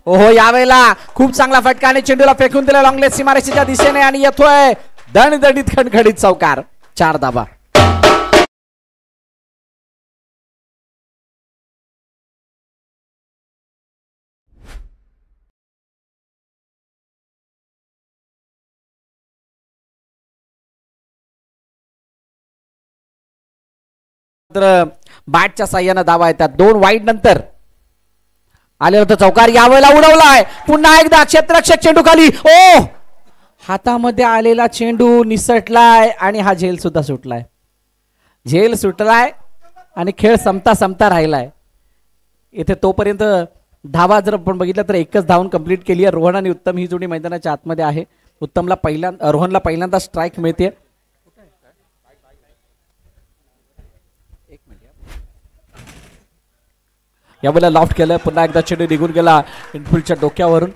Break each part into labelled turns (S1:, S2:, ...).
S1: ओहो यावेळेला खूप चांगला फटका आणि चेंडूला फेकून दिला लॉंगलेस सीमारेषेच्या दिशेने आणि येतोय दणदणीत खणखणीत चौकार. 4 धाबा. बॅटच्या साह्याने धावा येतात. 2 वाईड नंतर आले होते चौकार. यावेळेला उडवलाय पुन्हा एकदा क्षेत्ररक्षक चेंडू खाली. ओ हातामध्ये आलेला चेंडू निसटलाय आणि हा झेल सुद्धा सुटलाय. झेल सुटलाय आणि खेळ संपता संपता राहिलाय. इथे तोपर्यंत धावा जर आपण बघितलं तर एकच धावून कंप्लीट केली आहे. रोहन आणि उत्तम ही जोडी मैदानाच्या आतमध्ये आहे. रोहनला पहिल्यांदा स्ट्राईक मिळते. यावेळेला लॉफ्ट केलं. पुन्हा एकदा चेंडू निघून गेला इनफिल्डच्या डोक्यावरून.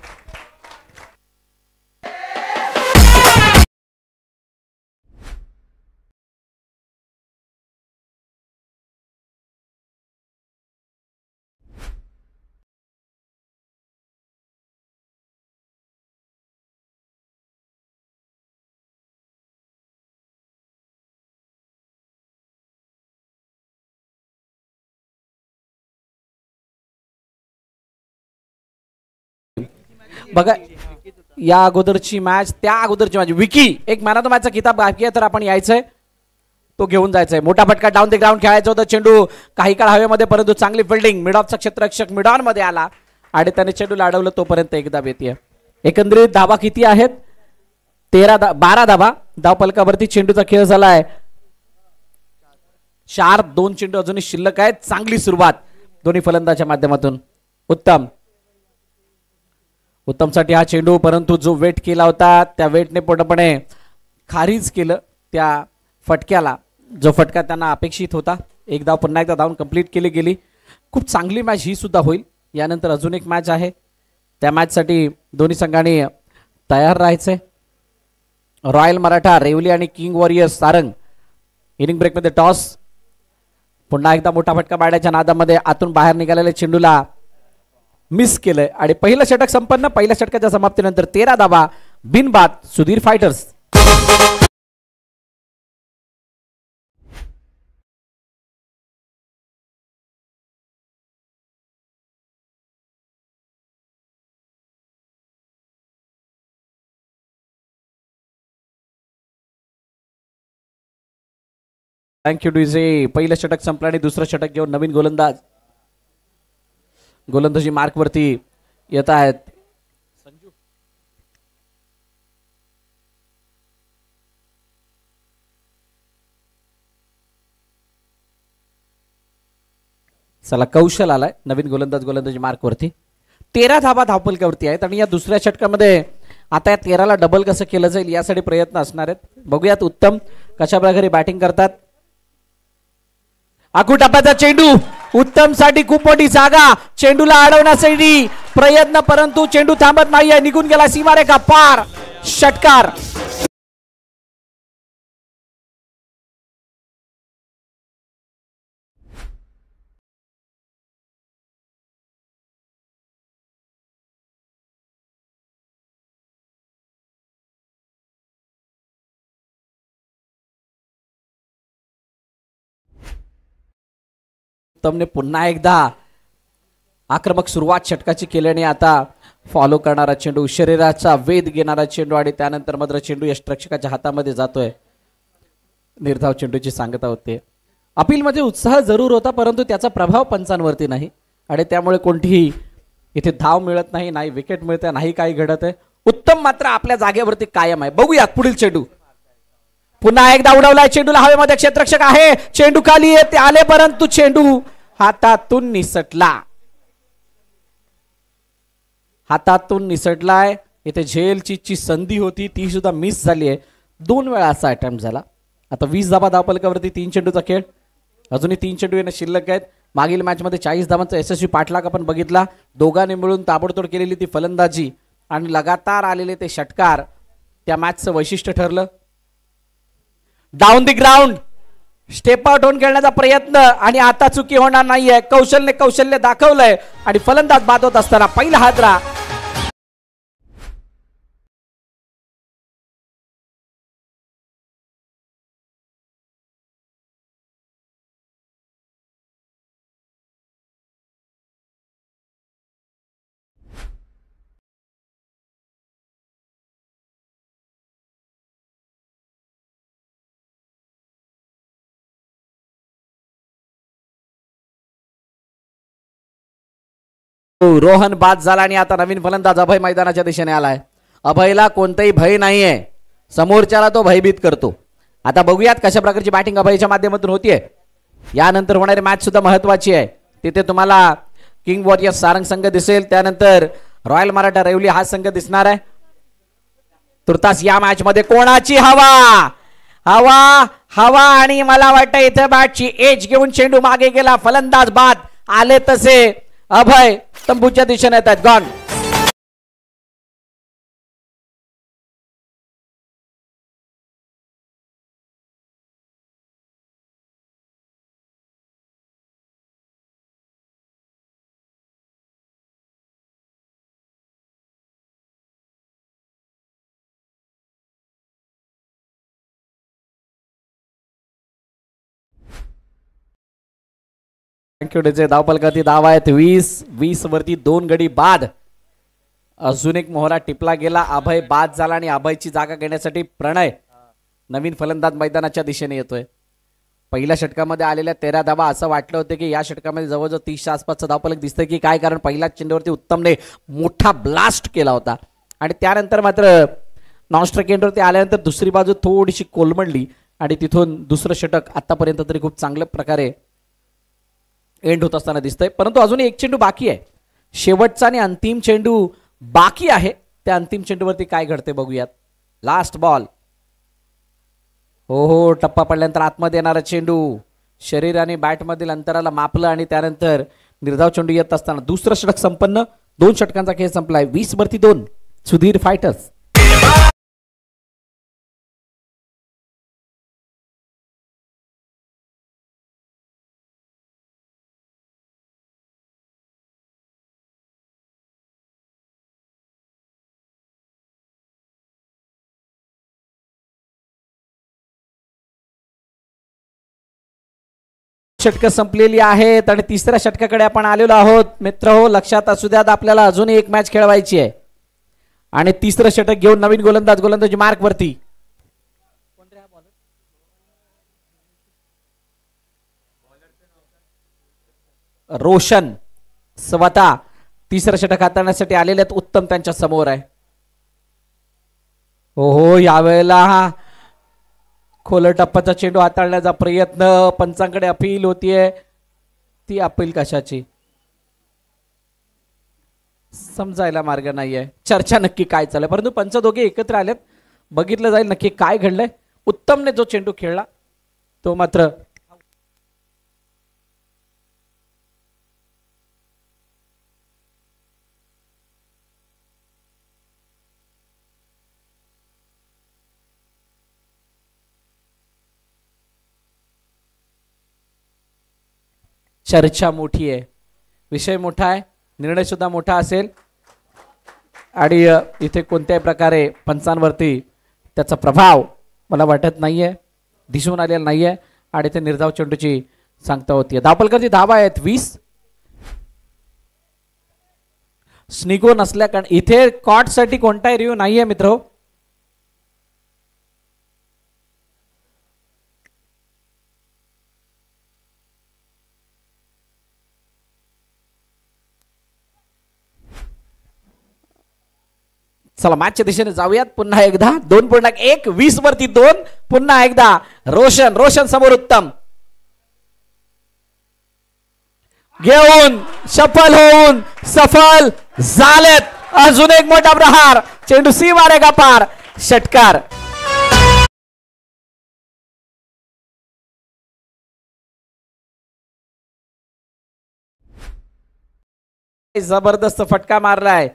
S1: बघा या अगोदरची मॅच त्या अगोदरची मॅच विकी एक मॅन ऑफ द मॅचचा किताब बाकी आहे तर आपण यायचंय तो घेऊन जायचंय. मोठा फटका डाऊन द ग्राउंड खेळायचं होतं. चेंडू काही काळ हवेमध्ये परंतु चांगली फिल्डिंग. मिड ऑफचा क्षेत्ररक्षक मिड ऑन मध्ये आला आणि त्याने चेंडू लाडवलं तोपर्यंत एक धाब येते. एकंदरीत धाबा किती आहेत? 12 धाबा. धावफलकावरती चेंडूचा खेळ झालाय 4. 2 चेंडू अजूनही शिल्लक आहेत. चांगली सुरुवात दोन्ही फलंदाच्या माध्यमातून. उत्तमसाठी हा चेंडू परंतु जो वेट केला होता त्या वेटने पूर्णपणे खारीज केलं त्या फटक्याला. जो फटका त्यांना अपेक्षित होता. एक धाव पुन्हा एकदा धावून कंप्लीट केली गेली. खूप चांगली मॅच ही सुद्धा होईल. यानंतर अजून एक मॅच आहे. त्या मॅचसाठी दोन्ही संघांनी तयार राहायचंय. रॉयल मराठा रेवली आणि किंग वॉरियर्स सारंग. इनिंग ब्रेकमध्ये टॉस. पुन्हा एकदा मोठा फटका बाळ्याच्या नादामध्ये आतून बाहेर निघालेल्या चेंडूला मिस केलंय आणि पहिलं षटक संपन्न. पहिल्या षटकाच्या समाप्तीनंतर 13 धावा बिनबाद सुधीर फायटर्स. Thank you DJ. पहिलं षटक संपलं आणि दुसरं षटक घेऊन नवीन गोलंदाजी मार्क वरती येत आहेत. चला कौशल आलाय नवीन गोलंदाजी मार्क वरती. 13 धाबा धावफलकावरती आहेत आणि या दुसऱ्या षटकामध्ये आता या 13ला डबल कसं केलं जाईल यासाठी प्रयत्न असणार आहेत. बघूयात उत्तम कशा प्रकारे बॅटिंग करतात. आखूटापाचा चेंडू उत्तम साठी खूप मोठी जागा. चेंडूला अडवण्यासाठी प्रयत्न परंतु चेंडू थांबत नाहीये. निघून गेला सीमारेखा पार. षटकार. उत्तमने पुन्हा एकदा आक्रमक सुरुवात षटकाची केल्याने आता फॉलो करणारा चेंडू शरीराचा वेध घेणारा चेंडू आणि त्यानंतर मात्र चेंडू यष्टिरक्षकाच्या हातामध्ये जातोय. निर्धाव चेंडूची सांगता होते. अपील मध्ये उत्साह जरूर होता परंतु त्याचा प्रभाव पंचांवरती नाही आणि त्यामुळे कोणतीही इथे धाव मिळत नाही. नाही विकेट मिळते नाही काही घडत आहे. उत्तम मात्र आपल्या जागेवरती कायम आहे. बघूया पुढील चेंडू. पुन्हा एकदा उडवलाय चेंडूला हवेमध्ये. क्षेत्ररक्षक आहे. चेंडू खाली येते आले परंतु चेंडू हातातून निसटलाय. इथे झेलची संधी होती ती सुद्धा मिस झाली आहे. 2 वेळा असा अटेम्प्ट झाला. आता 20 धाबा धावफलकावरती 3 चेंडूचा खेळ. अजूनही 3 चेंडू येणं शिल्लक आहेत. मागील मॅच मध्ये 40 धावांचा यशस्वी पाठलाग आपण बघितला. दोघांनी मिळून ताबडतोड केलेली ती फलंदाजी आणि लगातार आलेले ते षटकार त्या मॅचचं वैशिष्ट्य ठरलं. Down the ground step out होऊन खेळण्याचा प्रयत्न आणि आता चुकी होणार नाहीये. कौशल्य दाखवलंय आणि फलंदाज बाद होत असताना पहिला हादरा रोहन बाद झाला आणि आता नवीन फलंदाज अभय मैदानाच्या दिशेने आलाय. अभयला कोणताही भय नाहीये, समोरच्याला तो भयभीत करतो. आता बघूयात कशा प्रकारची बॅटिंग अभयच्या माध्यमातून होतीये. यानंतर होणारी मॅच सुद्धा महत्वाची आहे. तिथे तुम्हाला किंग वॉरियर्स सारंग संघ दिसेल, त्यानंतर रॉयल मराठा रेवली हा संघ दिसणार आहे. तुर्तास या मॅच मध्ये कोणाची हवा हवा हवा आणि मला वाटतं इथे बॅटची एज घेऊन चेंडू मागे गेला. फलंदाज बाद आले तसे अभय तंबूच्या दिशेने येत आहेत. गॉन. थँक्यू. धावपलकाती धावा आहेत 20 वरती 2 गडी बाद. अजून एक मोहरा टिपला गेला. अभय बाद झाला आणि अभयची जागा घेण्यासाठी प्रणय नवीन फलंदाज मैदानाच्या दिशेने येतोय. पहिल्या षटकामध्ये आलेल्या 13 धावा. असं वाटलं होतं की या षटकामध्ये जवळजवळ 30च्या आसपासचा धावपलक दिसतंय की काय, कारण पहिल्याच चेंडूवरती उत्तमने मोठा ब्लास्ट केला होता आणि त्यानंतर मात्र नॉनस्ट्राईक एंडवरती आल्यानंतर दुसरी बाजू थोडीशी कोलमडली आणि तिथून दुसरं षटक आतापर्यंत तरी खूप चांगल्या प्रकारे एंड होत असताना दिसतंय. परंतु अजून एक चेंडू बाकी आहे. शेवटचा आणि अंतिम चेंडू बाकी आहे. त्या अंतिम चेंडूवरती काय घडते बघूयात. Last ball. हो टप्पा पडल्यानंतर आतमध्ये येणारा चेंडू शरीर आणि बॅट मधील अंतराला मापलं आणि त्यानंतर निर्धाव चेंडू येत असताना दुसरं षटक संपन्न. 2 षटकांचा खेळ संपलाय. 20 वरती 2 सुधीर फायटर्स. षटक संपलेली आहेत आणि तिसऱ्या षटकाकडे आपण आलेलो आहोत. मित्र हो, लक्षात असू द्यात आपल्याला अजून एक मॅच खेळवायची आहे आणि तिसरं षटक घेऊन नवीन गोलंदाजी मार्क वरती. रोशन स्वतः तिसरं षटक हाताळण्यासाठी आलेले आहेत. उत्तम त्यांच्या समोर आहे. हो यावेळेला खोल टप्प्याचा चेंडू हाताळण्याचा प्रयत्न. पंचांकडे अपील होतीये. ती अपील कशाची समजायला मार्ग नाहीये. चर्चा नक्की काय चालू, परंतु पंच दोघे एकत्र आलेत. बघितलं जाईल नक्की काय घडलंय. उत्तमने जो चेंडू खेळला तो मात्र चर्चा मोठी आहे, विषय मोठा आहे, निर्णय सुद्धा मोठा असेल आणि इथे कोणत्याही प्रकारे पंचांवरती त्याचा प्रभाव मला वाटत नाहीये, दिसून आलेला नाहीये आणि ते निर्धाव चेंडूची सांगता होतीये. धावपलकाची धावा आहेत 20. स्निगो नसल्या कारण इथे कॉट साठी कोणताही रिव्ह्यू नाहीये मित्र. चला मॅचच्या दिशेने जाऊयात पुन्हा एकदा. 2.1 20 वरती 2 पुन्हा एकदा रोशन समोर उत्तम घेऊन सफल होऊन सफल झालेत. अजून एक मोठा प्रहार. चेंडू सी मारेगा पार. षटकार. जबरदस्त फटका मारलाय.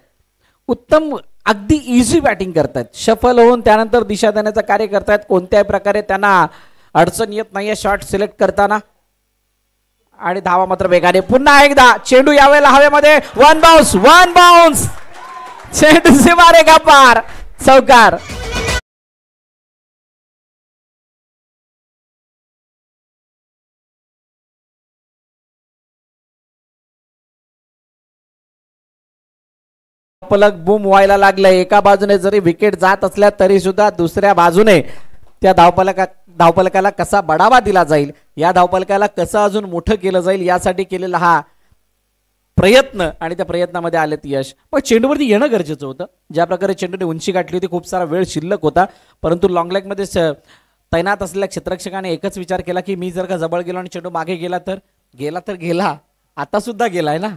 S1: उत्तम अगदी इझी बॅटिंग करतायत. शफल होऊन त्यानंतर दिशा देण्याचं कार्य करतायत. कोणत्याही प्रकारे त्यांना अडचण येत नाहीये शॉट सिलेक्ट करताना आणि धावा मात्र वेगाने. पुन्हा एकदा चेंडू यावेळेला हवेमध्ये. वन बाउन्स चेंडू से मारेगा पार. चौकार. पलक बूम व्हायला लागलंय. एका बाजूने जरी विकेट जात असल्या तरी सुद्धा दुसऱ्या बाजूने त्या धावपलकाला कसा बढावा दिला जाईल, या धावपलकाला कसं अजून मोठं केलं जाईल यासाठी केलेला हा प्रयत्न आणि त्या प्रयत्नामध्ये आलेत यश. पण चेंडूवरती येणं गरजेचं होतं. ज्या प्रकारे चेंडूने उंची गाठली होती, खूप सारा वेळ शिल्लक होता, परंतु लॉंग लेगमध्ये तैनात असलेल्या क्षेत्ररक्षकाने एकच विचार केला की मी जर का जवळ गेलो आणि चेंडू मागे गेला तर गेला. आता सुद्धा गेलाय ना.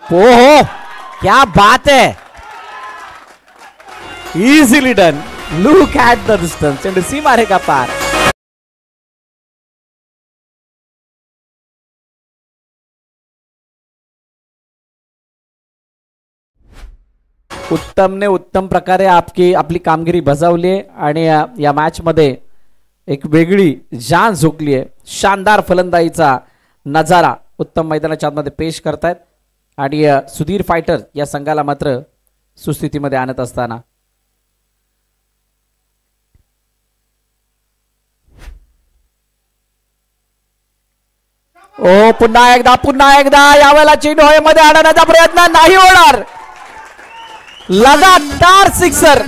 S1: हो, क्या बात है, easily done. Look at the distance. चेंडू सीमारेखा पार. उत्तमने उत्तम प्रकारे आपली कामगिरी बजावली आहे आणि या मॅच मध्ये एक वेगळी जान झोकली आहे. शानदार फलंदाजीचा नजारा उत्तम मैदानाच्या आतमध्ये पेश करतायत आणि सुधीर फायटर या संघाला मात्र सुस्थितीमध्ये आणत असताना पुन्हा एकदा यावेळेला चेंडू हवेमध्ये आणण्याचा प्रयत्न नाही होणार. लगातार सिक्सर.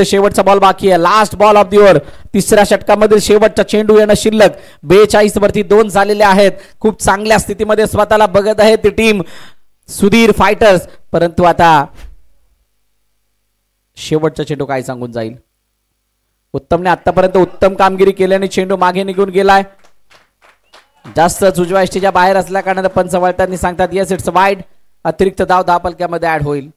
S1: शेवटचा बॉल बाकी आहे. Last ball of the over. तिसऱ्या षटकामध्ये शेवटचा चेंडू येणं शिल्लक. 42 वरती 2 झालेले आहेत. खूप चांगल्या स्थितीमध्ये स्वतःला बघत आहे ती टीम सुधीर फायटर्स. परंतु आता शेवटचा चेंडू काय सांगून जाईल. उत्तमने आतापर्यंत उत्तम कामगिरी केल्याने चेंडू मागे निघून गेलाय. जास्त उजव्या एष्टीच्या बाहेर असल्या कारणाने पंच वळताना सांगतात येस इट्स वाईड. अतिरिक्त धाव धावपलक्यामध्ये ऍड होईल.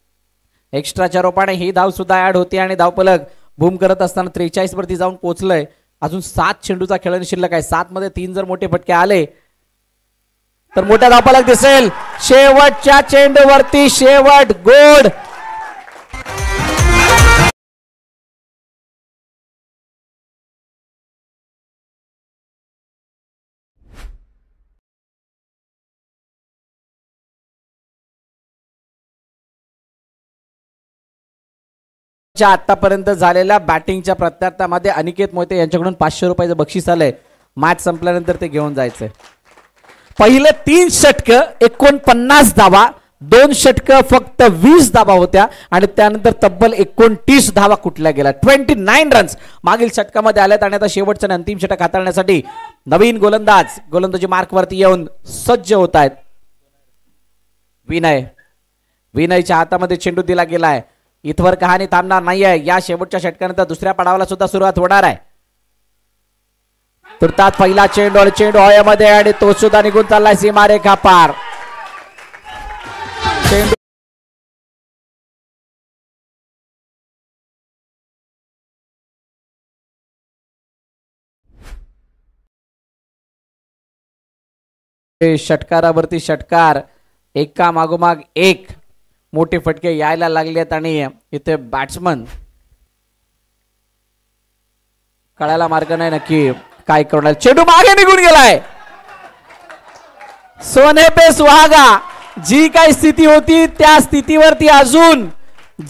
S1: एक्स्ट्राच्या रोपाने ही धाव सुद्धा ऍड होती आणि धावपलक बूम करत असताना 43 वरती जाऊन पोहोचलंय. अजून 7 चेंडूचा खेळणे शिल्लक आहे. 7 मध्ये 3 जर मोठे फटके आले तर मोठा धावपलक दिसेल. शेवटच्या चेंडूवरती शेवट गोड. आतापर्यंत झालेल्या बॅटिंगच्या प्रत्यार्थामध्ये अनिकेत मोहिते यांच्याकडून 500 रुपयाचं बक्षीस आलंय. मॅच संपल्यानंतर ते घेऊन जायचंय. पहिले 3 षटक 49 धावा, 2 षटक फक्त 20 धावा होत्या आणि त्यानंतर तब्बल 29 धावा कुठल्या गेल्या. 29 रन्स मागील षटकामध्ये आल्यात आणि आता शेवटचं आणि अंतिम षटक हाताळण्यासाठी नवीन गोलंदाजी मार्कवरती येऊन सज्ज होत आहेत. विनयच्या हातामध्ये चेंडू दिला गेलाय. इथवर कहाणी थांबणार नाहीये. या शेवटच्या षटकानंतर दुसऱ्या पडावाला सुद्धा सुरुवात होणार आहे. तुर्तास पहिला चेंडू हवेमध्ये आणि तो सुद्धा निघून चाललाय सीमारेखा पार. चेंडू षटकारावरती षटकार, एका मागोमाग एक मोठे फटके यायला लागलेत आणि इथे बॅट्समन कळायला मार्ग नाही नक्की काय करणार. चेंडू मागे निघून गेलाय. सोने पे सुहागा. जी काही स्थिती होती त्या स्थितीवरती अजून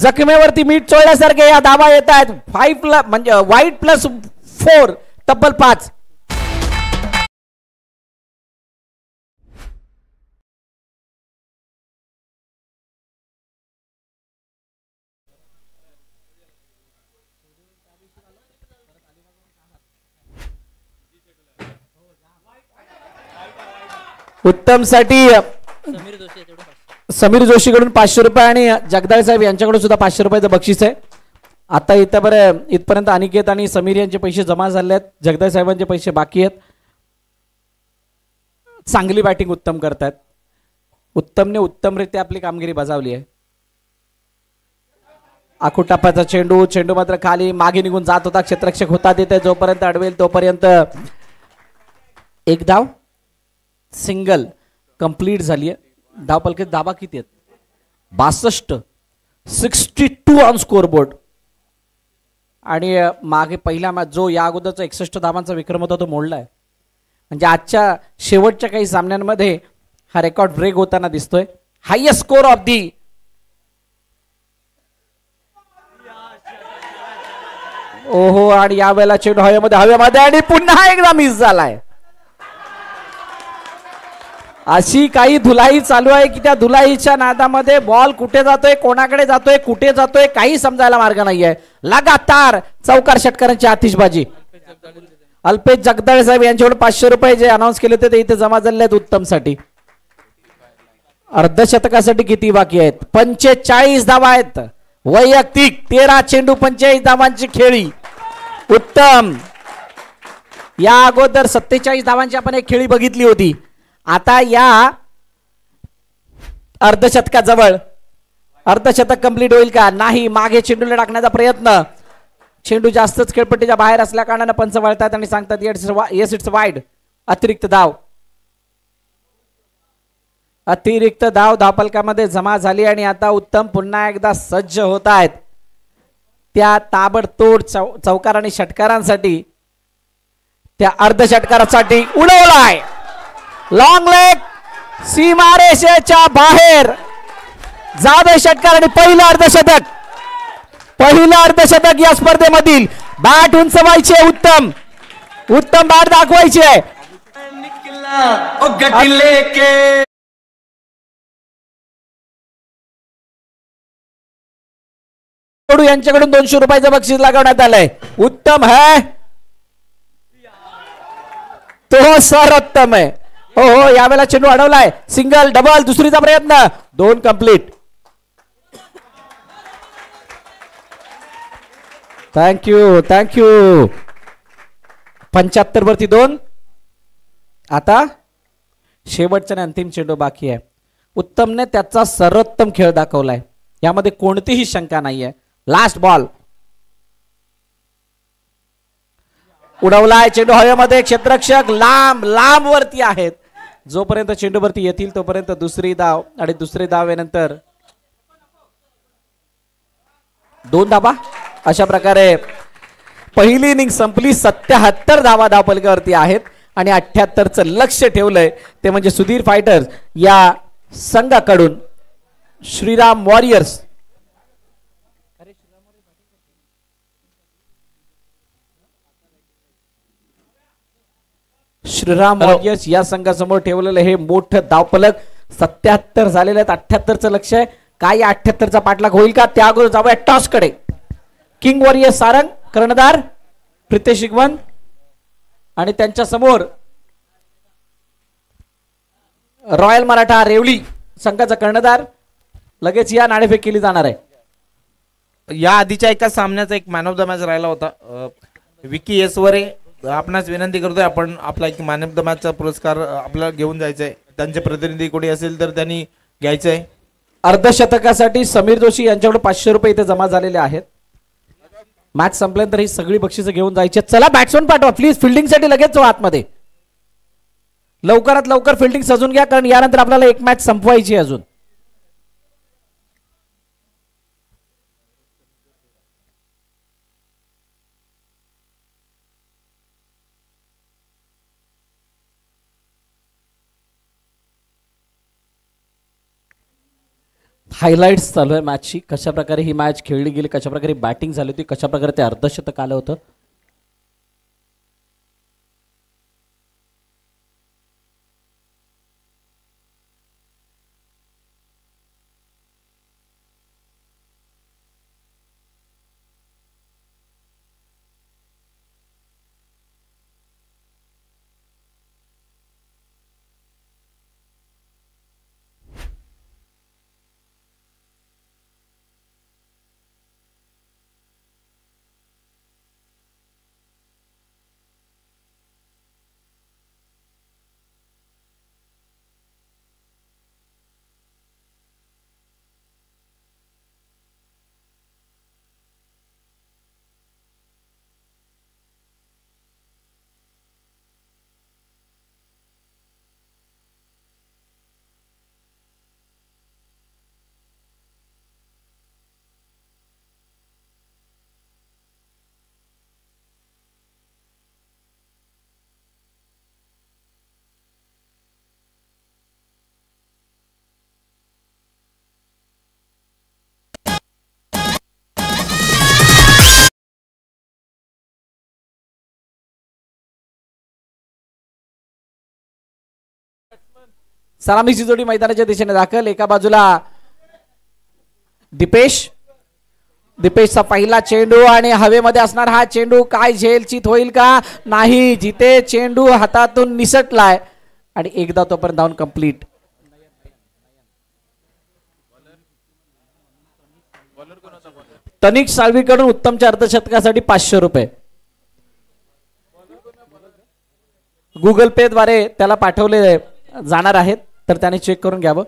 S1: जखमेवरती मीठ चोळल्यासारखे या धावा येत आहेत. 5 म्हणजे वाईट +4 तब्बल 5. उत्तम साठी समीर जोशीकडून 500 रुपये आणि जगदाळे साहेब यांच्याकडून सुद्धा 500 रुपयाचं बक्षीस आहे. आता इथपर्यंत अनिकेत आणि समीर यांचे पैसे जमा झाले आहेत. जगदाळे साहेबांचे पैसे बाकी आहेत. चांगली बॅटिंग उत्तम करतात. उत्तमने उत्तमरित्या आपली कामगिरी बजावली आहे. आखुटापाचा चेंडू मात्र खाली मागे निघून जात होता. क्षेत्ररक्षक होता तिथे. जोपर्यंत अडवेल तोपर्यंत एक धाव सिंगल कंप्लीट झाली आहे. धावपलकेत धाबा किती आहेत? 62. 62 ऑन स्कोरबोर्ड. आणि मागे पहिला मॅच जो या अगोदरचा 61 धावांचा विक्रम होता तो मोडलाय. म्हणजे आजच्या शेवटच्या काही सामन्यांमध्ये हा रेकॉर्ड ब्रेक होताना दिसतोय. हायेस्ट स्कोर ऑफ दी ओहो, आणि यावेळेला चेंडू हवेमध्ये आणि पुन्हा एकदा मिस झालाय. अशी काही धुलाई चालू आहे की त्या धुलाईच्या नादामध्ये बॉल कुठे जातोय, कोणाकडे जातोय, कुठे जातोय काही समजायला मार्ग नाहीये. लगातार चौकार षटकारांची आतिषबाजी. अल्पेश जगदाळे साहेब यांच्याकडे 500 रुपये जे अनाऊन्स केले होते ते इथे जमा झाले आहेत उत्तम साठी. अर्धशतकासाठी किती बाकी आहेत? 45 धावा आहेत. वैयक्तिक 13 चेंडू 45 धावांची खेळी. उत्तम. या अगोदर 47 धावांची आपण एक खेळी बघितली होती. आता या अर्धशतकाजवळ अर्धशतक कंप्लीट होईल का नाही? मागे चेंडूला टाकण्याचा प्रयत्न. चेंडू जास्तच खेळपट्टीच्या बाहेर असल्या कारणाने पंच वळतात आणि सांगतात येस इट्स वाईड. अतिरिक्त धाव. अतिरिक्त धाव धावफलकामध्ये जमा झाली आणि आता उत्तम पुन्हा एकदा सज्ज होत आहेत त्या ताबडतोड चौकार आणि षटकारांसाठी. त्या अर्धषटकारासाठी उडवलाय लॉंग लेग सीमारेषेच्या बाहेर. जाधव षटकार आणि पहिलं अर्धशतक या स्पर्धेमधील. बॅट उंचवायचे. उत्तम बॅट दाखवायचे. यांच्याकडून 200 रुपयाचं बक्षीस लागवण्यात आलंय. उत्तम है तो सर्वोत्तम आहे. हो हो, यावेळेला चेंडू अडवलाय. सिंगल डबल दुसरीचा प्रयत्न. 2 कंप्लीट. थँक्यू 75 वरती 2. आता शेवटचा आणि अंतिम चेंडू बाकी आहे. उत्तमने त्याचा सर्वोत्तम खेळ दाखवलाय, यामध्ये कोणतीही शंका नाहीये. Last ball. उडवलाय चेंडू हवेमध्ये. क्षेत्ररक्षक लांब वरती आहेत. जोपर्यंत चेंडू वरती येतील तोपर्यंत दुसरी धाव आणि दुसरी धावेनंतर 2 धावा. अशा प्रकारे पहिली इनिंग संपली. 77 धावा धावफलकावरती आहेत आणि 78चं लक्ष ठेवलंय ते म्हणजे सुधीर फायटर्स या संघाकडून श्रीराम वॉरियर्स. श्रीराम वॉरियर्स या संघासमोर ठेवलेलं हे मोठं धावफलक. 77 झालेले आहेत. 78चं लक्ष आहे. काय 78चा पाठलाग होईल का? त्या अगोदर जाऊया टॉस कडे. किंग वॉरियर्स सारंग कर्णधार प्रितेश शिगवण आणि त्यांच्या समोर रॉयल मराठा रेवली संघाचा कर्णधार. लगेच या नाणेफेक केली जाणार आहे.
S2: या आधीच्या एका सामन्याचा एक मॅन ऑफ द मॅच राहिला होता. विकी येसवरे आपणास विनंती करतोय, आपण आपला एक मॅन ऑफ द मॅचचा पुरस्कार आपल्याला घेऊन जायचा आहे. त्यांचे प्रतिनिधी कोणी असेल तर त्यांनी घ्यायचं आहे.
S1: अर्धशतकासाठी समीर जोशी यांच्याकडे 500 रुपये इथे जमा झालेले आहेत. मॅच संपल्यानंतर ही सगळी बक्षिसं घेऊन जायची. चला बॅट्समन पाठवा प्लीज. फिल्डिंगसाठी लगेच आतमध्ये. लवकरात लवकर फिल्डिंग सजून घ्या, कारण यानंतर आपल्याला एक मॅच संपवायची अजून. हायलाइट्स चालू आहे मॅचची. कशा प्रकारे ही मॅच खेळली गेली, कशा प्रकारे बॅटिंग झाली होती, कशा प्रकारे ते अर्धशतक आलं होतं. सलामीची जोडी मैदानाच्या दिशेने दाखल. एका बाजूला दीपेशचा पहिला चेंडू आणि हवेमध्ये असणार हा चेंडू काय झेलचित होईल का नाही. जिथे चेंडू हातातून निसटलाय आणि एकदा तोपर्यंत धावून कंप्लीट. तनिक साळवीकडून उत्तमच्या अर्धशतकासाठी 500 रुपये गुगल पे द्वारे त्याला पाठवले जाणार आहेत, तर त्याने चेक करून घ्यावं.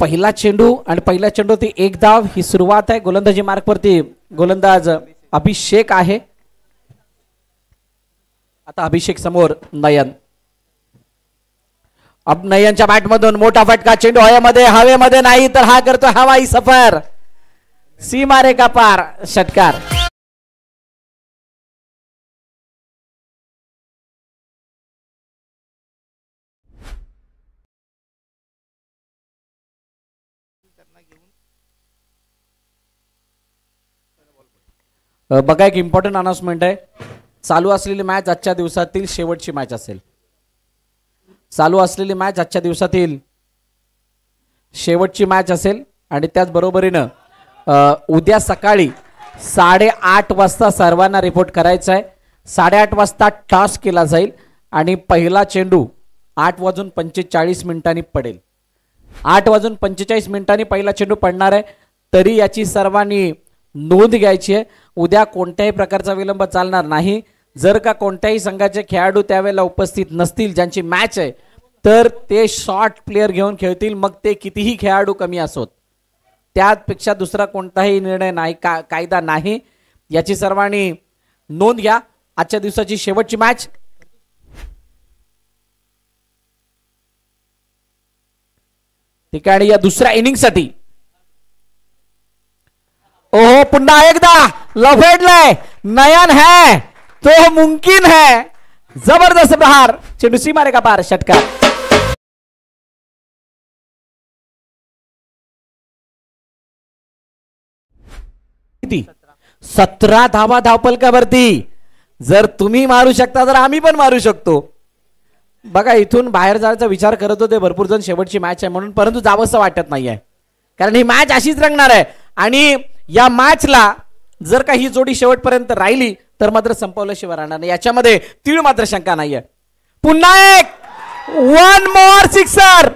S1: पहिला चेंडू आणि पहिला चेंडू ती एक धाव ही सुरुवात आहे. गोलंदाजी मार्क वरती गोलंदाज अभिषेक आहे. आता अभिषेक समोर नयन. अब नयनच्या बॅटमधून मोठा फटका. चेंडू हवेमध्ये नाही तर हा करतो हवाई सफर. सीमारे का पार. षटकार. बघा एक इम्पॉर्टंट अनाउन्समेंट आहे. चालू असलेली मॅच आजच्या दिवसातील शेवटची मॅच असेल. चालू असलेली मॅच आजच्या दिवसातील शेवटची मॅच असेल आणि त्याचबरोबरीनं उद्या सकाळी 8:30 वाजता सर्वांना रिपोर्ट करायचा आहे. 8:30 वाजता टॉस केला जाईल आणि पहिला चेंडू 8:45 पडेल. 8:45 पहिला चेंडू पडणार आहे. तरी याची सर्वांनी नोंद घ्यायची आहे. उद्या कोणत्याही प्रकारचा विलंब चालणार नाही. जर का कोणत्याही संघाचे खेळाडू त्यावेळेला उपस्थित नसतील ज्यांची मॅच आहे तर ते शॉर्ट प्लेयर घेऊन खेळतील. मग ते कितीही खेळाडू कमी असोत. त्यापेक्षा दुसरा कोणताही निर्णय नाही, कायदा नाही. याची सर्वांनी नोंद घ्या. आजच्या दिवसाची शेवटची मॅच. ठिकाणी या दुसऱ्या इनिंगसाठी ओहो पुन्हा एकदा लफेडलंय. नयन है तो मुमकिन है. जबरदस्त प्रहार. चेंडू सीमारे का पार. षटकार. किती 17 धावा धावपलकावरती. जर तुम्ही मारू शकता तर आम्ही पण मारू शकतो. बघा इथून बाहेर जायचा विचार करत होते भरपूर जण शेवटची मॅच आहे म्हणून, परंतु जावंसं वाटत नाहीये कारण ही मॅच अशीच रंगणार आहे. आणि या मॅचला जर का ही जोडी शेवटपर्यंत राहिली तर मात्र संपवल्याशिवाय राहणार नाही. याच्यामध्ये तीळ मात्र शंका नाहीये. पुन्हा एक 1 मोर सिक्सर.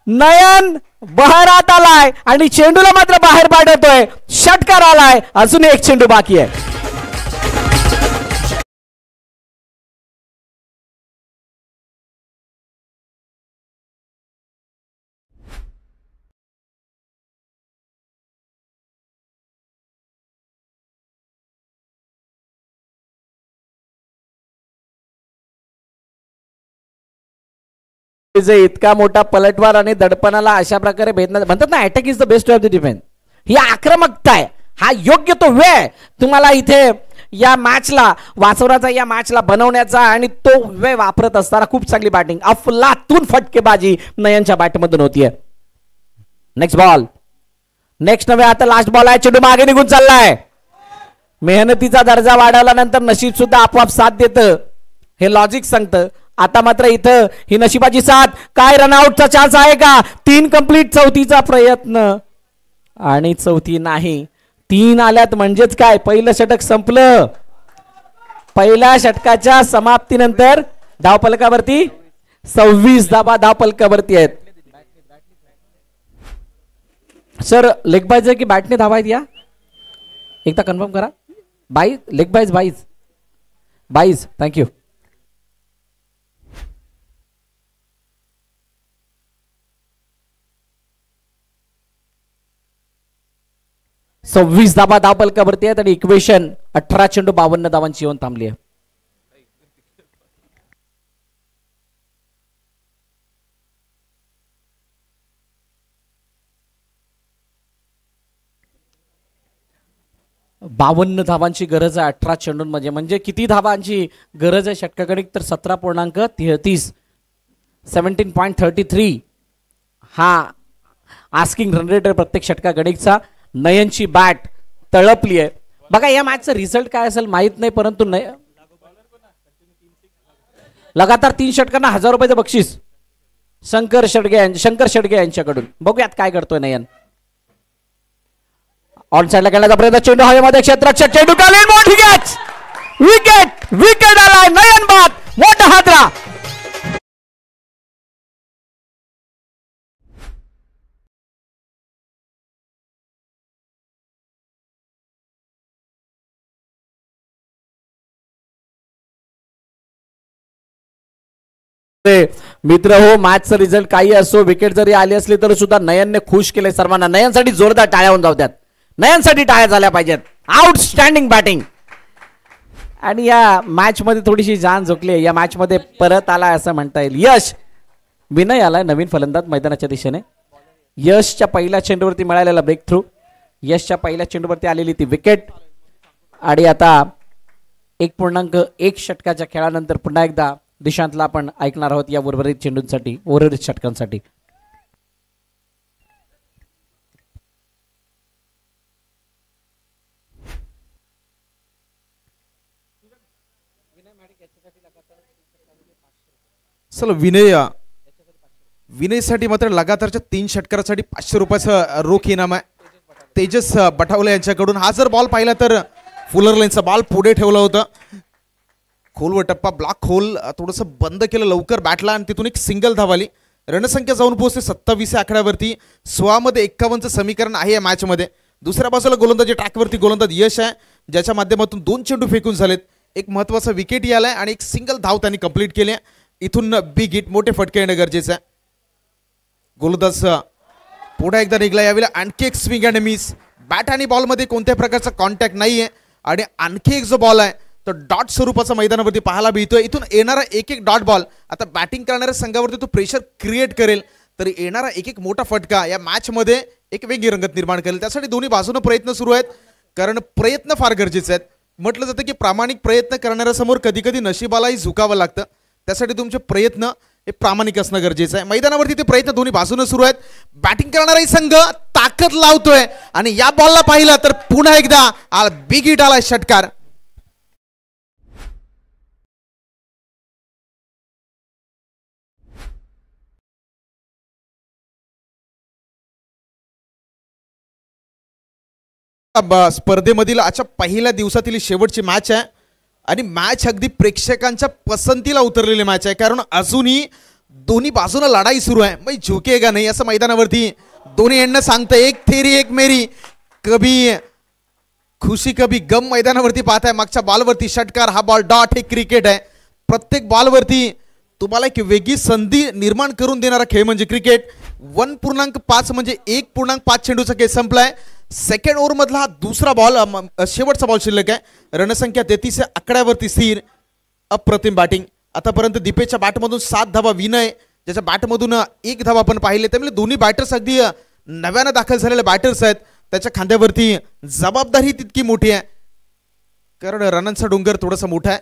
S1: नयन बहरात आलाय आणि चेंडूला मात्र बाहेर पाठवतोय. षटकार आलाय. अजून एक चेंडू बाकी आहे. इतका मोठा पलटवार आणि दडपणाला अशा प्रकारे भेदणार म्हणतात ना, attack is the best of the defence. ही आक्रमकता आहे. हा योग्य तो वेळ तुम्हाला इथे या मॅचला वासवराचा या मॅचला बनवण्याचा आणि तो वेळ वापरत असताना खूप चांगली बॅटिंग. अफलातून फटकेबाजी नयनच्या बॅटमधून होतीये. Next ball. नेक्स्ट नव्हे आता लास्ट बॉल आहे. चेंडू मागे निघून चाललाय. मेहनतीचा दर्जा वाढवल्यानंतर नशीब सुद्धा आपोआप साथ देतं हे लॉजिक सांगतं. आता मात्र इथं ही नशिबाची साथ. काय रनआउटचा चान्स आहे का. 3 कंप्लीट. चौथीचा प्रयत्न आणि चौथी नाही. 3 आल्यात म्हणजेच काय पहिलं षटक संपलं. पहिल्या षटकाच्या समाप्तीनंतर धावपलकावरती 26 धावा धावपलकावरती आहेत. सर लेग बाईज आहे की बॅटने धावा आहेत या एकदा कन्फर्म करा. बाईज लेग बाईज बाईज थँक्यू. 26 धावा धावपलकावरती आहेत आणि इक्वेशन 18 चेंडू 52 धावांची येऊन थांबली आहे. बावन्न धावांची गरज आहे 18 चेंडूंमध्ये. म्हणजे किती धावांची गरज आहे षटकाकडे तर 17.33 17.33 हा आस्किंग रन रेट आहे प्रत्येक षटकागडीचा. नयनची बॅट तळपली आहे. बघा या मॅचचा रिझल्ट काय असेल माहित नाही, परंतु लगातार 3 षटकांना 1000 रुपयाचं बक्षीस शंकर शेडगे यांच्याकडून. बघूयात काय करतोय नयन. ऑन साइडला खेळण्याचा प्रयत्न, चेंडू हवेमध्ये क्षेत्ररक्षक, चेंडू कालीन, मोठी कॅच, विकेट, विकेट आलाय नयन बाद, मोठा हादरा. मित्र हो, मॅचचा रिझल्ट काही असो, विकेट जरी आली असली तरी सुद्धा नयनने खुश केले सर्वांना. नयनसाठी जोरदार टाळ्या होऊन जाऊ द्यात. नयनसाठी टाळ्या झाल्या पाहिजेत. Outstanding batting. आणि या मॅच मध्ये थोडीशी जान झोकली. या मॅच मध्ये परत आलाय असं म्हणता येईल. यश विनय आलाय नवीन फलंदाज मैदानाच्या दिशेने. यशच्या पहिल्या चेंडूवरती मिळालेला ब्रेक थ्रू, यशच्या पहिल्या चेंडूवरती आलेली ती विकेट. आणि आता 1.1 षटकाच्या खेळानंतर पुन्हा एकदा दिशांतला आपण ऐकणार आहोत या उर्वरित चेंडूंसाठी, उर्वरित षटकांसाठी.
S3: चला विनयसाठी मात्र लगातारच्या 3 षटकारासाठी 500 रुपयाचं रोख इनाम आहे तेजस बटावले यांच्याकडून. हा जर बॉल पाहिला तर फुलर लाईनचा बॉल पुढे ठेवला होता, खोलवर टप्पा, ब्लॉक खोल थोडंसं बंद केलं लवकर बॅटला आणि तिथून एक सिंगल धाव आली. रणसंख्या जाऊन पोहोचते 27 आकड्यावरती. 16 मध्ये 51चं समीकरण आहे या मॅचमध्ये. दुसऱ्या बाजूला गोलंदाजी ट्रॅकवरती गोलंदाज यश आहे, ज्याच्या माध्यमातून 2 चेंडू फेकून झालेत. एक महत्त्वाचा विकेट आलाय आणि एक सिंगल धाव त्यांनी कंप्लीट केली. इथून बिग हिट, मोठे फटके येणं गरजेचं आहे. गोलंदाज पुढे एकदा निघला. यावेळेला आणखी एक स्विंग अँड मिस. बॅट आणि बॉलमध्ये कोणत्या प्रकारचा कॉन्टॅक्ट नाही आहे आणि आणखी एक जो बॉल आहे तो डॉट स्वरूपाचा मैदानावरती पाहायला मिळतोय. इथून येणारा एक डॉट बॉल आता बॅटिंग करणाऱ्या संघावरती तो प्रेशर क्रिएट करेल, तर येणारा एक मोठा फटका या मॅचमध्ये एक वेगळी रंगत निर्माण करेल. त्यासाठी दोन्ही बाजूने प्रयत्न सुरू आहेत, कारण प्रयत्न फार गरजेचे आहेत. म्हटलं जातं की प्रामाणिक प्रयत्न करणाऱ्या समोर कधी कधी नशिबालाही झुकावं लागतं. त्यासाठी तुमचे प्रयत्न हे प्रामाणिक असणं गरजेचं आहे. मैदानावरती ते प्रयत्न दोन्ही बाजूने सुरू आहेत. बॅटिंग करणाराही संघ ताकद लावतोय आणि या बॉलला पाहिलं तर पुन्हा एकदा बिग हिट आलाय, षटकार. स्पर्धेमधील आजच्या पहिल्या दिवसातील शेवटची मॅच आहे आणि मॅच अगदी प्रेक्षकांच्या पसंतीला उतरलेली मॅच आहे, कारण अजूनही दोन्ही बाजूला लढाई सुरू आहे. मग झुकेगा नाही असं मैदानावरती दोन्ही यांना सांगतं. एक थेरी एक मेरी, कभी खुशी कभी गम मैदानावरती पाहताय. मागच्या बॉलवरती षटकार, हा बॉल डॉट, हे क्रिकेट आहे. प्रत्येक बॉलवरती तुम्हाला एक वेगळी संधी निर्माण करून देणारा खेळ म्हणजे क्रिकेट. 1.5 म्हणजे 1.5 चेंडूचा खेळ संपलाय. सेकंड ओव्हर मधला हा दुसरा बॉल, शेवटचा बॉल शिल्लक आहे. रणसंख्या 33 आकड्यावरती स्थिर. अप्रतिम बॅटिंग आतापर्यंत. दीपेच्या बॅटमधून 7 धावा, विनय ज्याच्या बॅटमधून 1 धावा आपण पाहिले. त्यामुळे दोन्ही बॅटर्स अगदी नव्यानं दाखल झालेले बॅटर्स आहेत. त्याच्या खांद्यावरती जबाबदारी तितकी मोठी आहे, कारण रनांचा डोंगर थोडासा मोठा आहे.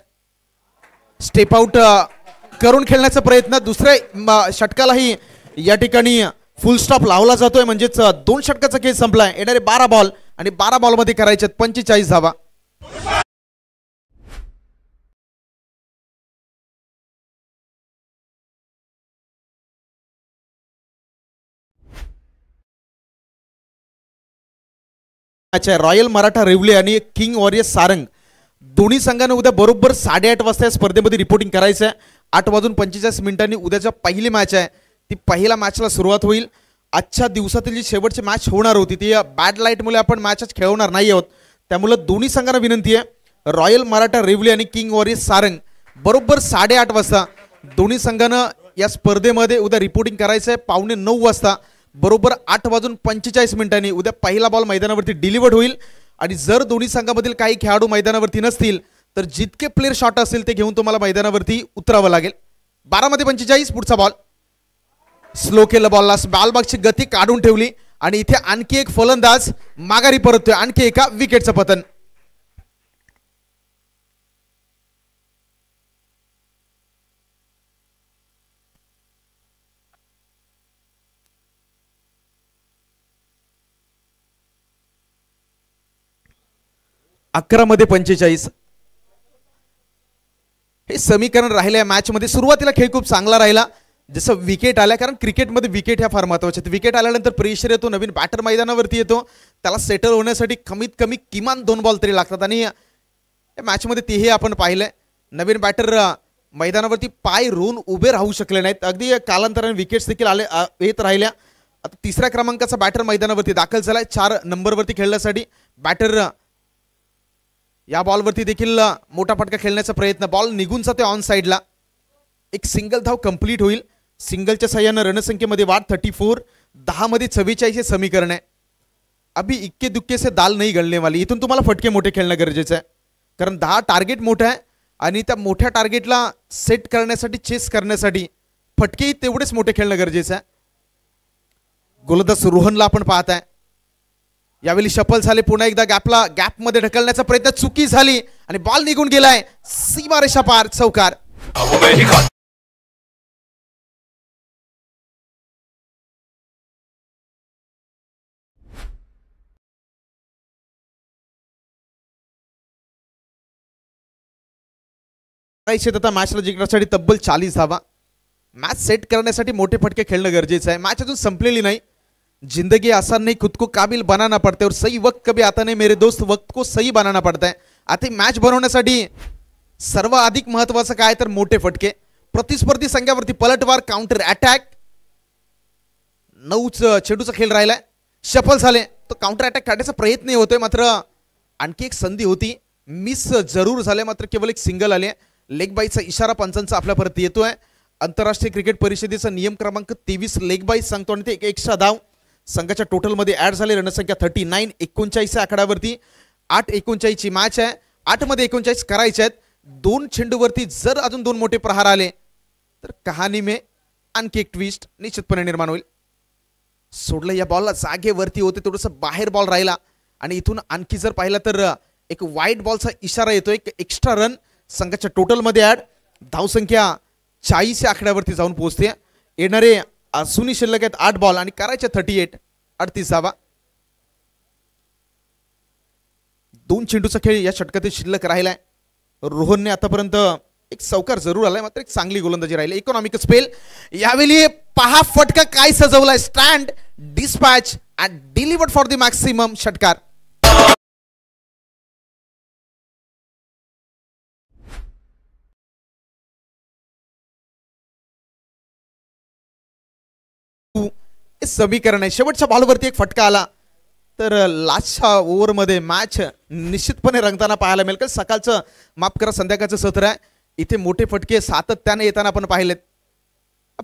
S3: स्टेप आउट करून खेळण्याचा प्रयत्न. दुसऱ्या षटकालाही या ठिकाणी फुल स्टॉप लावला जातोय, म्हणजेच 2 षटकाचा खेळ संपलाय. येणारे 12 बॉल आणि 12 बॉलमध्ये करायचे 45 धावा. रॉयल मराठा रेवले आणि किंग वॉरियर्स सारंग दोन्ही संघांना उद्या बरोबर 8:30 वाजता या स्पर्धेमध्ये रिपोर्टिंग करायचं आहे. 8:45 उद्याच्या पहिली मॅच आहे, ती पहिल्या मॅचला सुरुवात होईल. आजच्या दिवसातील जी शेवटची मॅच होणार होती ती बॅड लाईटमुळे आपण मॅचच खेळवणार नाही आहोत. त्यामुळे दोन्ही संघांना विनंती आहे, रॉयल मराठा रेवले आणि किंग वॉरियर्स सारंग बरोबर 8:30 वाजता दोन्ही संघांना या स्पर्धेमध्ये उद्या रिपोर्टिंग करायचं आहे. 8:45 वाजता बरोबर 8:45 उद्या पहिला बॉल मैदानावरती डिलिव्हर्ड होईल. आणि जर दोन्ही संघामधील काही खेळाडू मैदानावरती नसतील तर जितके प्लेयर शॉट असतील ते घेऊन तुम्हाला मैदानावरती उतरावं लागेल. 12:45 पुढचा बॉल. स्लो केलं बॉलला, बॉलबागची गती काढून ठेवली आणि इथे आणखी एक फलंदाज माघारी परततोय. आणखी एका विकेटचं पतन. मध्ये 45. हे समीकरण राहिलं या मॅचमध्ये. सुरुवातीला खेळ खूप चांगला राहिला, जसं विकेट आल्या, कारण क्रिकेटमध्ये विकेट ह्या फार महत्वाच्या आहेत. विकेट आल्यानंतर प्रेशर येतो, नवीन बॅटर मैदानावरती येतो, त्याला सेटल होण्यासाठी कमीत कमी किमान 2 बॉल तरी लागतात आणि या मॅचमध्ये तेही आपण पाहिलंय. नवीन बॅटर मैदानावरती पाय रोवून उभे राहू शकले नाहीत. अगदी कालांतराने विकेट्स देखील येत राहिल्या. आता 3ऱ्या क्रमांकाचा बॅटर मैदानावरती दाखल झालाय 4 नंबरवरती खेळण्यासाठी. बॅटर या बॉलवरती देखील मोठा फटका खेळण्याचा प्रयत्न, बॉल निघून जाते ऑन साईडला. एक सिंगल धाव कंप्लीट होईल. सिंगलच्या सहाय्यानं रणसंख्येमध्ये वाढ 34, 10 मध्ये 44 हे समीकरण आहे. अभी इक्के दुक्के से दाल नाही गळणे वाली. इथून तुम्हाला फटके मोठे खेळणं गरजेचं आहे, कारण 10 टार्गेट मोठं आहे आणि त्या मोठ्या टार्गेटला सेट करण्यासाठी, चेस करण्यासाठी फटकेही तेवढेच मोठे खेळणं गरजेचं आहे. गोलंदाज रोहनला आपण पाहताय, यावेळी शफल झाले. पुन्हा एकदा गॅपमध्ये ढकलण्याचा प्रयत्न, चुकी झाली आणि बॉल निघून गेलाय सीमारेषा पार. चौकार. आता मॅचला जिंकण्यासाठी तब्बल 40 धावा. मैच सेट करण्यासाठी मोठे फटके खेलना गरजेचं आहे. मैच अजून संपलेली नाही. जिंदगी आसान नहीं, खुद को काबिल बनाना पड़ता है और सही वक्त कभी आता नहीं मेरे दोस्त, वक्त को सही बनाना पड़ता है. आता मॅच बनवण्यासाठी सर्वाधिक महत्त्वाचं काय तर मोठे फटके. प्रतिस्पर्धी संघावरती पलटवार, काउंटर अटॅक. 9च चेंडूचा खेळ राहिलाय. शफल झाले तो काउंटर अटॅक काढण्याचा प्रयत्न होतोय, मात्र आणखी एक संधी होती, मिस जरूर झाले, मात्र केवळ एक सिंगल आले. लेग बाईचा इशारा पंचांचा आपल्यापर्यंत येतोय. आंतरराष्ट्रीय क्रिकेट परिषदेचा नियम क्रमांक 23 लेग बाईज सांगतो आणि ते एक एक्स्ट्रा धाव संघाच्या टोटल मध्ये ऍड झाले. रणसंख्या 39, 39 आकड्यावरती 8-39 ची मॅच आहे. 8 मध्ये 39 करायचे आहेत. 2 चेंडूवरती जर अजून 2 मोठे प्रहार आले तर कहाणी में आणखी एक ट्विस्ट निश्चितपणे निर्माण होईल. सोडलं या बॉलला जागेवरती होते, थोडंसं बाहेर बॉल राहिला आणि इथून आणखी जर पाहिलं तर एक वाईट बॉलचा इशारा येतो. एक एक्स्ट्रा रन संघाच्या टोटल मध्ये ऍड. धावसंख्या 40 आकड्यावरती जाऊन पोहोचते. येणारे अजूनही शिल्लक आहेत 8 बॉल आणि करायचे 38, 38 धावा. 2 चेंडूचा खेळ या षटकातील शिल्लक राहिलाय. रोहनने आतापर्यंत एक चौकार जरूर आलाय, मात्र एक चांगली गोलंदाजी राहिली. Economic spell. यावेळी पहा फटका काय सजवलाय. Stand, dispatch and delivered for the maximum. षटकार. समीकरण आहे. शेवटच्या बॉलवरती एक फटका आला तर लास्टच्या ओव्हरमध्ये मॅच निश्चितपणे रंगताना पाहायला मिळेल. सकाळचं माफ करा संध्याकाळचं सत्र आहे, इथे मोठे फटके सातत्याने येताना आपण पाहिलेत.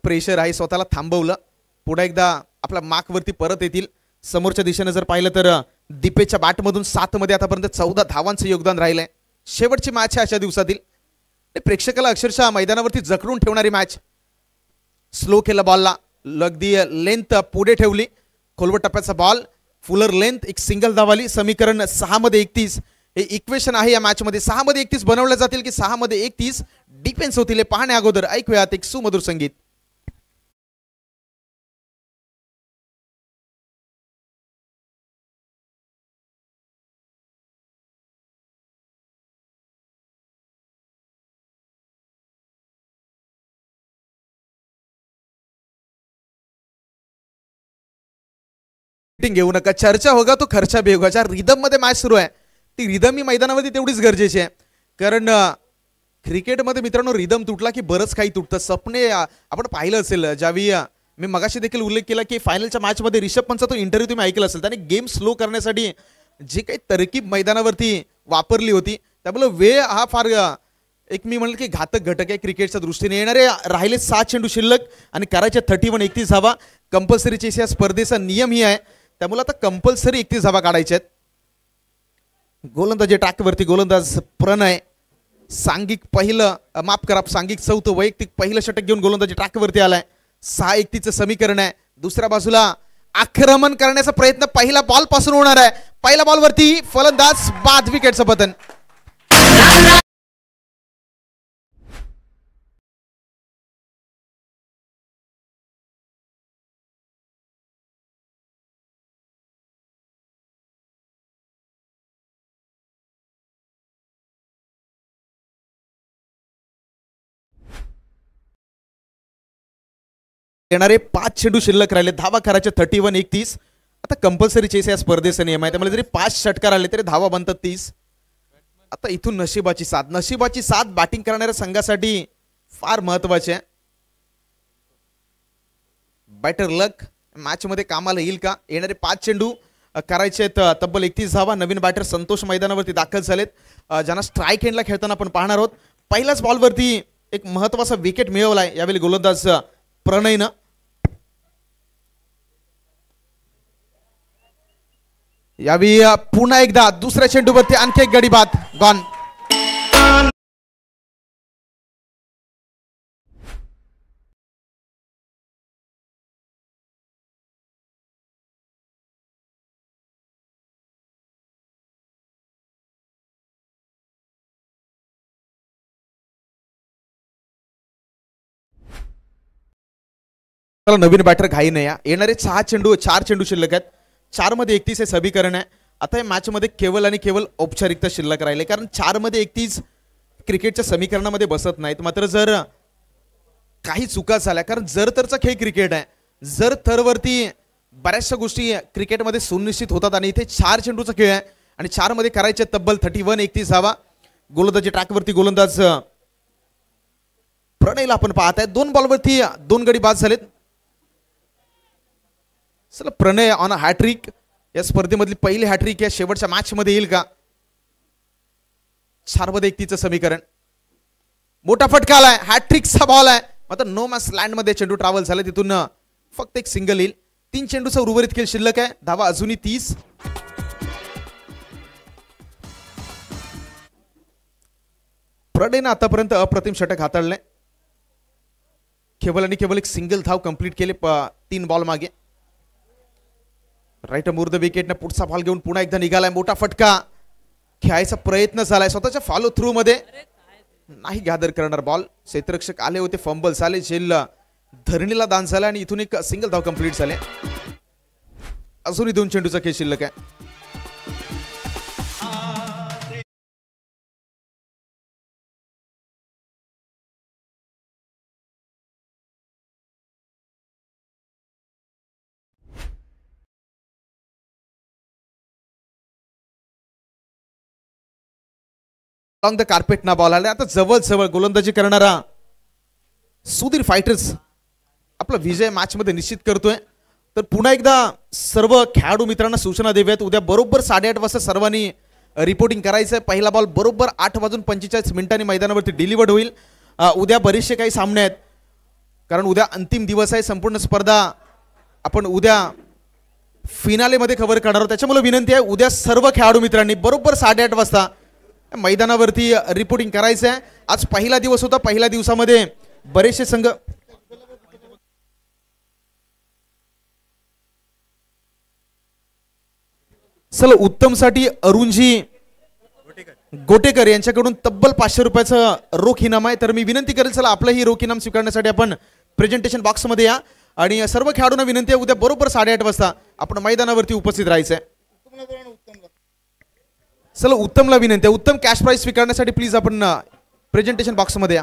S3: प्रेशर आहे, स्वतःला थांबवलं, पुढे एकदा आपल्या मार्कवरती परत येतील. समोरच्या दिशेने जर पाहिलं तर दीपेच्या बॅटमधून 7 मध्ये आतापर्यंत 14 धावांचं योगदान राहिलंय. शेवटची मॅच आहे अशा दिवसातील. प्रेक्षकाला अक्षरशः मैदानावरती जखडून ठेवणारी मॅच. स्लो केला बॉलला, अगदी लेंथ पुढे ठेवली. खोलवट टप्प्याचा बॉल, फुलर लेंथ, एक सिंगल धावाली. समीकरण 6 मध्ये 31 हे इक्वेशन आहे या मॅच मध्ये. 6 मध्ये 31 बनवले जातील की 6 मध्ये 31 डिफेन्स होतील हे पाहण्या अगोदर ऐकूयात एक सुमधुर संगीत. घेऊ नका, चर्चा होगा तो खर्चा भी होगा. ज्या रिदम मध्ये मॅच सुरू आहे ती रिदम ही मैदानामध्ये तेवढीच गरजेची आहे, कारण क्रिकेटमध्ये मित्रांनो रिदम तुटला की बरंच काही तुटतं. सपने आपण पाहिलं असेल, ज्यावेळी मी मगाशी देखील उल्लेख केला की फायनलच्या मॅच मध्ये ऋषभ पंतचा तो इंटरव्ह्यू तुम्ही ऐकला असेल. त्याने गेम स्लो करण्यासाठी जी काही तरकीब मैदानावरती वापरली होती, त्यामुळे वेळ हा फार एक मी म्हणलं की घातक घटक आहे क्रिकेटच्या दृष्टीने. येणारे राहिले 7 चेंडू शिल्लक आणि करायचे 31, 31 धावा. कंपल्सरी चेस या स्पर्धेचा नियम ही आहे, त्यामुळे आता कंपल्सरी 31 धावा काढायच्या आहेत. गोलंदाजी ट्रॅकवरती गोलंदाज प्रणय. सांघिक पहिलं माफ करा सांघिक 4थं वैयक्तिक पहिलं षटक घेऊन गोलंदाजी ट्रॅकवरती आलाय. 6-31 समीकरण आहे. दुसऱ्या बाजूला आक्रमण करण्याचा प्रयत्न पहिला बॉल पासून होणार आहे. पहिल्या बॉलवरती फलंदाज बाद, विकेटचं पतन. येणारे 5 चेंडू शिल्लक राहिले, धावा करायचे 31-31. आता कंपल्सरी चेस या स्पर्धेचा नियम आहे, त्यामुळे जरी 5 षटकार आले तरी धावा बनतात 30. आता इथून नशिबाची साथ बॅटिंग करणाऱ्या संघासाठी फार महत्वाची आहे. बॅटर लक मॅच मध्ये कामाला येईल का? येणारे 5 चेंडू करायचे आहेत तब्बल 31 धावा. नवीन बॅटर संतोष मैदानावरती दाखल झालेत, ज्यांना स्ट्राईक एंडला खेळताना आपण पाहणार आहोत. पहिल्याच बॉलवरती एक महत्वाचा विकेट मिळवलाय यावेळी गोलंदाज प्रणयनं. यावेळी पुन्हा एकदा दुसऱ्या चेंडूवरती आणखी एक गडी बाद गॉन. नवीन बॅटर घाई नाही. येणारे 4 चेंडू शिल्लक आहेत. 4 मध्ये 31 हे समीकरण आहे. आता या मॅच मध्ये केवळ आणि केवळ औपचारिकता शिल्लक राहिले, कारण 4 मध्ये 31 क्रिकेटच्या समीकरणामध्ये बसत नाहीत. मात्र जर काही चुका झाल्या, कारण जर तरचा खेळ क्रिकेट आहे, जर तरवरती बऱ्याचशा गोष्टी क्रिकेटमध्ये सुनिश्चित होतात आणि इथे 4 चेंडूचा खेळ आहे आणि 4 मध्ये करायचे तब्बल 31-31 धावा. गोलंदाजी ट्रॅकवरती गोलंदाज प्रणयला आपण पाहत आहे. 2 बॉलवरती 2 गडी बाद झालेत. चला, प्रणय ऑन अ हॅट्रिक. या स्पर्धेमधली पहिली हॅट्रिक या शेवटच्या मॅच मध्ये येईल का? 4 मध्ये 31चं समीकरण. मोठा फटका आलाय, हॅट्रिकचा बॉल आहे. मात्र नो मॅच लँड मध्ये चेंडू ट्रॅव्हल झाला, तिथून फक्त एक सिंगल येईल. 3 चेंडूचा उर्वरित खेळ शिल्लक आहे, धावा अजूनही 30. प्रणयनं आतापर्यंत अप्रतिम षटक हाताळले, केवळ आणि केवळ एक सिंगल धाव कंप्लीट केले 3 बॉल मागे. राईट मुर्द विकेटने पुढचा बॉल घेऊन पुन्हा एकदा निघालाय. मोठा फटका खेळायचा प्रयत्न झालाय, स्वतःच्या फॉलो थ्रू मध्ये नाही गॅदर करणार बॉल. क्षेत्ररक्षक आले होते, फंबल्स आले, झेल धरणीला दान झाला आणि इथून एक सिंगल धाव कंप्लीट झाले. अजूनही 2 चेंडूचा खेळ शिल्लक आहे. ऑन द कार्पेट ना बॉल आला. आता जवळ गोलंदाजी करणारा सुधीर फायटर्स आपला विजय मॅच मध्ये निश्चित करतोय. तर पुन्हा एकदा सर्व खेळाडू मित्रांना सूचना देऊयात, उद्या बरोबर 8:30 वाजता सर्वांनी रिपोर्टिंग करायचंय. पहिला बॉल बरोबर 8:45 मैदानावरती डिलिव्हर्ड होईल. उद्या बरेचसे काही सामने आहेत, कारण उद्या अंतिम दिवस आहे. संपूर्ण स्पर्धा आपण उद्या फिनाले मध्ये कव्हर करणार आहोत. त्याच्यामुळे विनंती आहे, उद्या सर्व खेळाडू मित्रांनी बरोबर 8:30 वाजता मैदानावरती रिपोर्टिंग करायचं आहे. आज पहिला दिवस होता, पहिल्या दिवसामध्ये बरेचसे संघ चला उत्तमसाठी अरुणजी गोटेकर यांच्याकडून तब्बल 500 रुपयाचं रोख इनाम आहे. तर मी विनंती करेल, चला आपलं ही रोख इनाम स्वीकारण्यासाठी आपण प्रेझेंटेशन बॉक्स मध्ये या आणि सर्व खेळाडूंना विनंती आहे, उद्या बरोबर 8:30 वाजता आपण मैदानावरती उपस्थित राहायचं आहे. चला उत्तमला विनंती आहे, उत्तम कॅश प्राइज स्वीकारण्यासाठी प्लीज आपण प्रेझेंटेशन बॉक्स मध्ये या.